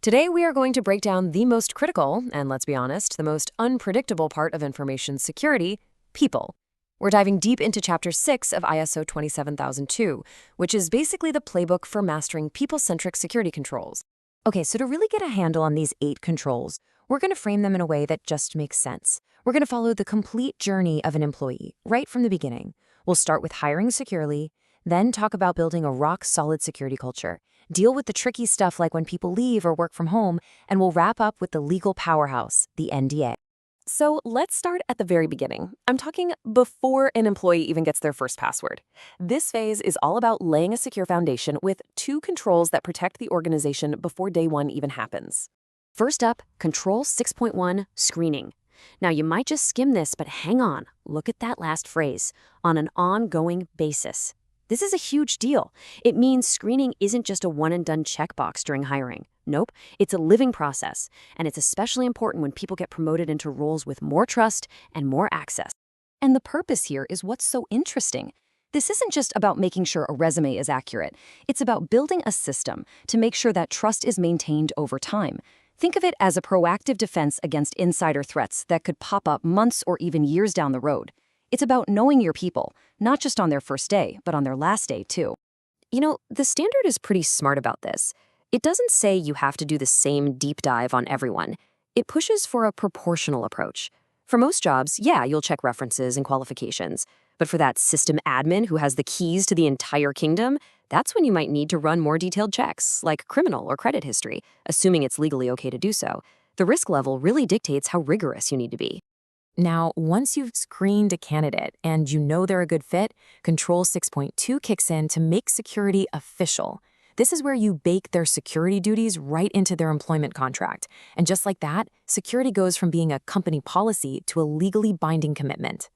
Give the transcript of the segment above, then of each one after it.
Today, we are going to break down the most critical, and let's be honest, the most unpredictable part of information security, people. We're diving deep into Chapter 6 of ISO 27002, which is basically the playbook for mastering people-centric security controls. Okay, so to really get a handle on these 8 controls, we're going to frame them in a way that just makes sense. We're going to follow the complete journey of an employee, right from the beginning. We'll start with hiring securely, then talk about building a rock-solid security culture, deal with the tricky stuff like when people leave or work from home, and we'll wrap up with the legal powerhouse, the NDA. So let's start at the very beginning. I'm talking before an employee even gets their first password. This phase is all about laying a secure foundation with 2 controls that protect the organization before day 1 even happens. First up, Control 6.1, Screening. Now, you might just skim this, but hang on. Look at that last phrase, on an ongoing basis. This is a huge deal. It means screening isn't just a one-and-done checkbox during hiring. Nope, it's a living process, and it's especially important when people get promoted into roles with more trust and more access. And the purpose here is what's so interesting. This isn't just about making sure a resume is accurate. It's about building a system to make sure that trust is maintained over time. Think of it as a proactive defense against insider threats that could pop up months or even years down the road. It's about knowing your people, not just on their first day, but on their last day, too. You know, the standard is pretty smart about this. It doesn't say you have to do the same deep dive on everyone. It pushes for a proportional approach. For most jobs, yeah, you'll check references and qualifications. But for that system admin who has the keys to the entire kingdom, that's when you might need to run more detailed checks, like criminal or credit history, assuming it's legally okay to do so. The risk level really dictates how rigorous you need to be. Now, once you've screened a candidate and you know they're a good fit, Control 6.2 kicks in to make security official. This is where you bake their security duties right into their employment contract. And just like that, security goes from being a company policy to a legally binding commitment.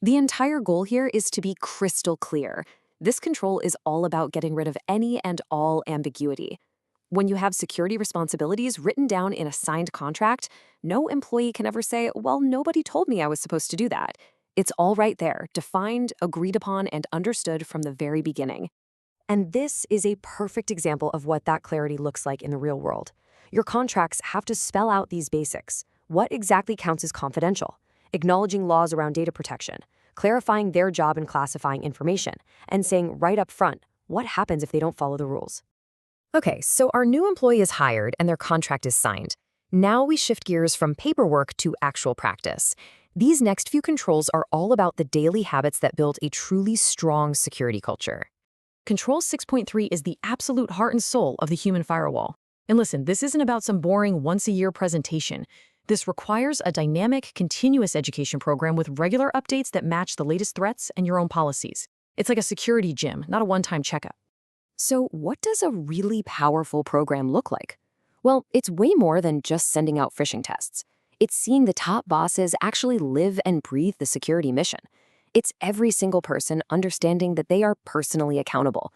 The entire goal here is to be crystal clear. This control is all about getting rid of any and all ambiguity. When you have security responsibilities written down in a signed contract, no employee can ever say, well, nobody told me I was supposed to do that. It's all right there, defined, agreed upon, and understood from the very beginning. And this is a perfect example of what that clarity looks like in the real world. Your contracts have to spell out these basics. What exactly counts as confidential? Acknowledging laws around data protection, clarifying their job in classifying information, and saying right up front, what happens if they don't follow the rules? Okay, so our new employee is hired and their contract is signed. Now we shift gears from paperwork to actual practice. These next few controls are all about the daily habits that build a truly strong security culture. Control 6.3 is the absolute heart and soul of the human firewall. And listen, this isn't about some boring once-a-year presentation. This requires a dynamic, continuous education program with regular updates that match the latest threats and your own policies. It's like a security gym, not a one-time checkup. So what does a really powerful program look like? Well, it's way more than just sending out phishing tests. It's seeing the top bosses actually live and breathe the security mission. It's every single person understanding that they are personally accountable.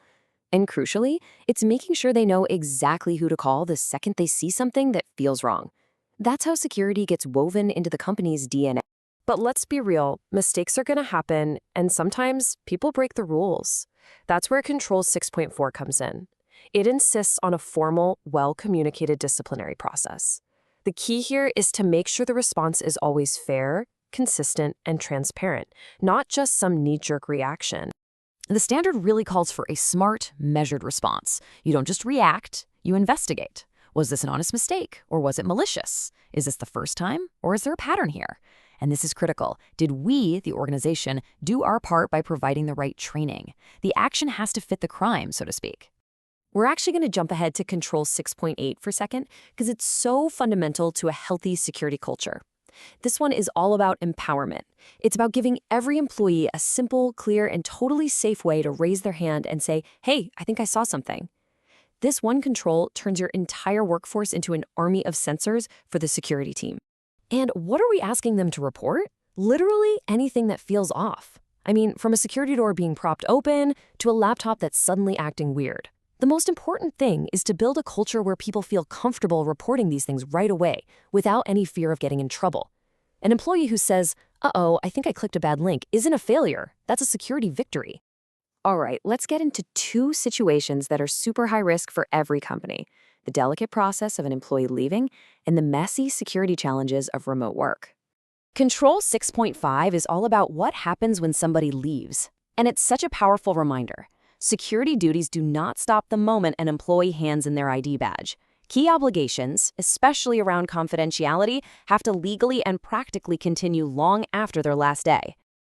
And crucially, it's making sure they know exactly who to call the second they see something that feels wrong. That's how security gets woven into the company's DNA. But let's be real, mistakes are going to happen, and sometimes people break the rules. That's where Control 6.4 comes in. It insists on a formal, well-communicated disciplinary process. The key here is to make sure the response is always fair, consistent, and transparent, not just some knee-jerk reaction. The standard really calls for a smart, measured response. You don't just react, you investigate. Was this an honest mistake, or was it malicious? Is this the first time, or is there a pattern here? And this is critical. Did we, the organization, do our part by providing the right training? The action has to fit the crime, so to speak. We're actually going to jump ahead to Control 6.8 for a second, because it's so fundamental to a healthy security culture. This one is all about empowerment. It's about giving every employee a simple, clear, and totally safe way to raise their hand and say, hey, I think I saw something. This one control turns your entire workforce into an army of sensors for the security team. And what are we asking them to report? Literally anything that feels off. I mean, from a security door being propped open to a laptop that's suddenly acting weird. The most important thing is to build a culture where people feel comfortable reporting these things right away without any fear of getting in trouble. An employee who says, uh-oh, I think I clicked a bad link, isn't a failure. That's a security victory. All right, let's get into 2 situations that are super high risk for every company. the delicate process of an employee leaving, and the messy security challenges of remote work. Control 6.5 is all about what happens when somebody leaves. And it's such a powerful reminder. Security duties do not stop the moment an employee hands in their ID badge. Key obligations, especially around confidentiality, have to legally and practically continue long after their last day.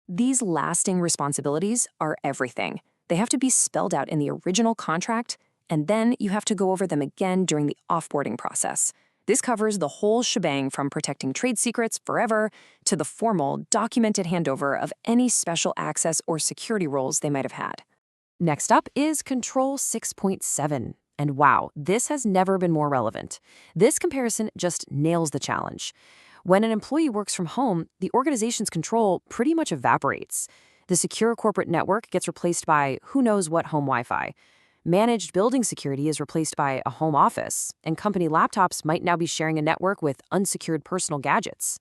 These lasting responsibilities are everything. They have to be spelled out in the original contract, and then you have to go over them again during the offboarding process. This covers the whole shebang from protecting trade secrets forever to the formal, documented handover of any special access or security roles they might have had. Next up is Control 6.7. And wow, this has never been more relevant. This comparison just nails the challenge. When an employee works from home, the organization's control pretty much evaporates. The secure corporate network gets replaced by who knows what home Wi-Fi. Managed building security is replaced by a home office, and company laptops might now be sharing a network with unsecured personal gadgets.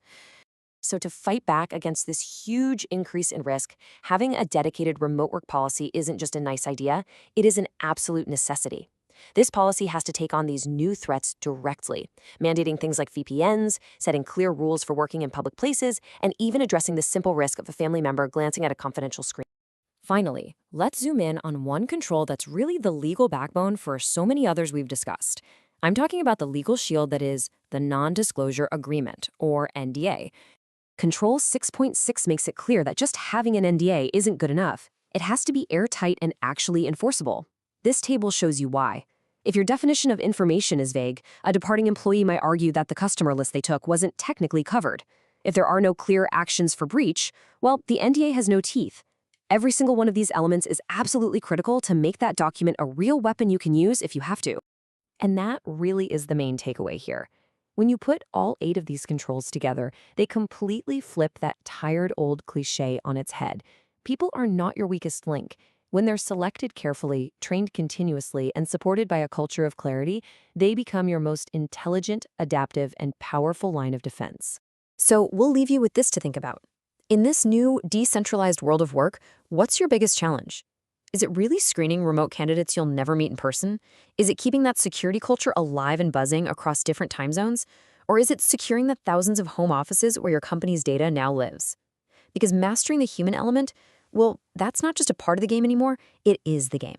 So to fight back against this huge increase in risk, having a dedicated remote work policy isn't just a nice idea, it is an absolute necessity. This policy has to take on these new threats directly, mandating things like VPNs, setting clear rules for working in public places, and even addressing the simple risk of a family member glancing at a confidential screen. Finally, let's zoom in on one control that's really the legal backbone for so many others we've discussed. I'm talking about the legal shield that is the Non-Disclosure Agreement, or NDA. Control 6.6 makes it clear that just having an NDA isn't good enough. It has to be airtight and actually enforceable. This table shows you why. If your definition of information is vague, a departing employee might argue that the customer list they took wasn't technically covered. If there are no clear actions for breach, well, the NDA has no teeth. Every single one of these elements is absolutely critical to make that document a real weapon you can use if you have to. And that really is the main takeaway here. When you put all 8 of these controls together, they completely flip that tired old cliché on its head. People are not your weakest link. When they're selected carefully, trained continuously, and supported by a culture of clarity, they become your most intelligent, adaptive, and powerful line of defense. So we'll leave you with this to think about. In this new, decentralized world of work, what's your biggest challenge? Is it really screening remote candidates you'll never meet in person? Is it keeping that security culture alive and buzzing across different time zones? Or is it securing the thousands of home offices where your company's data now lives? Because mastering the human element, well, that's not just a part of the game anymore, it is the game.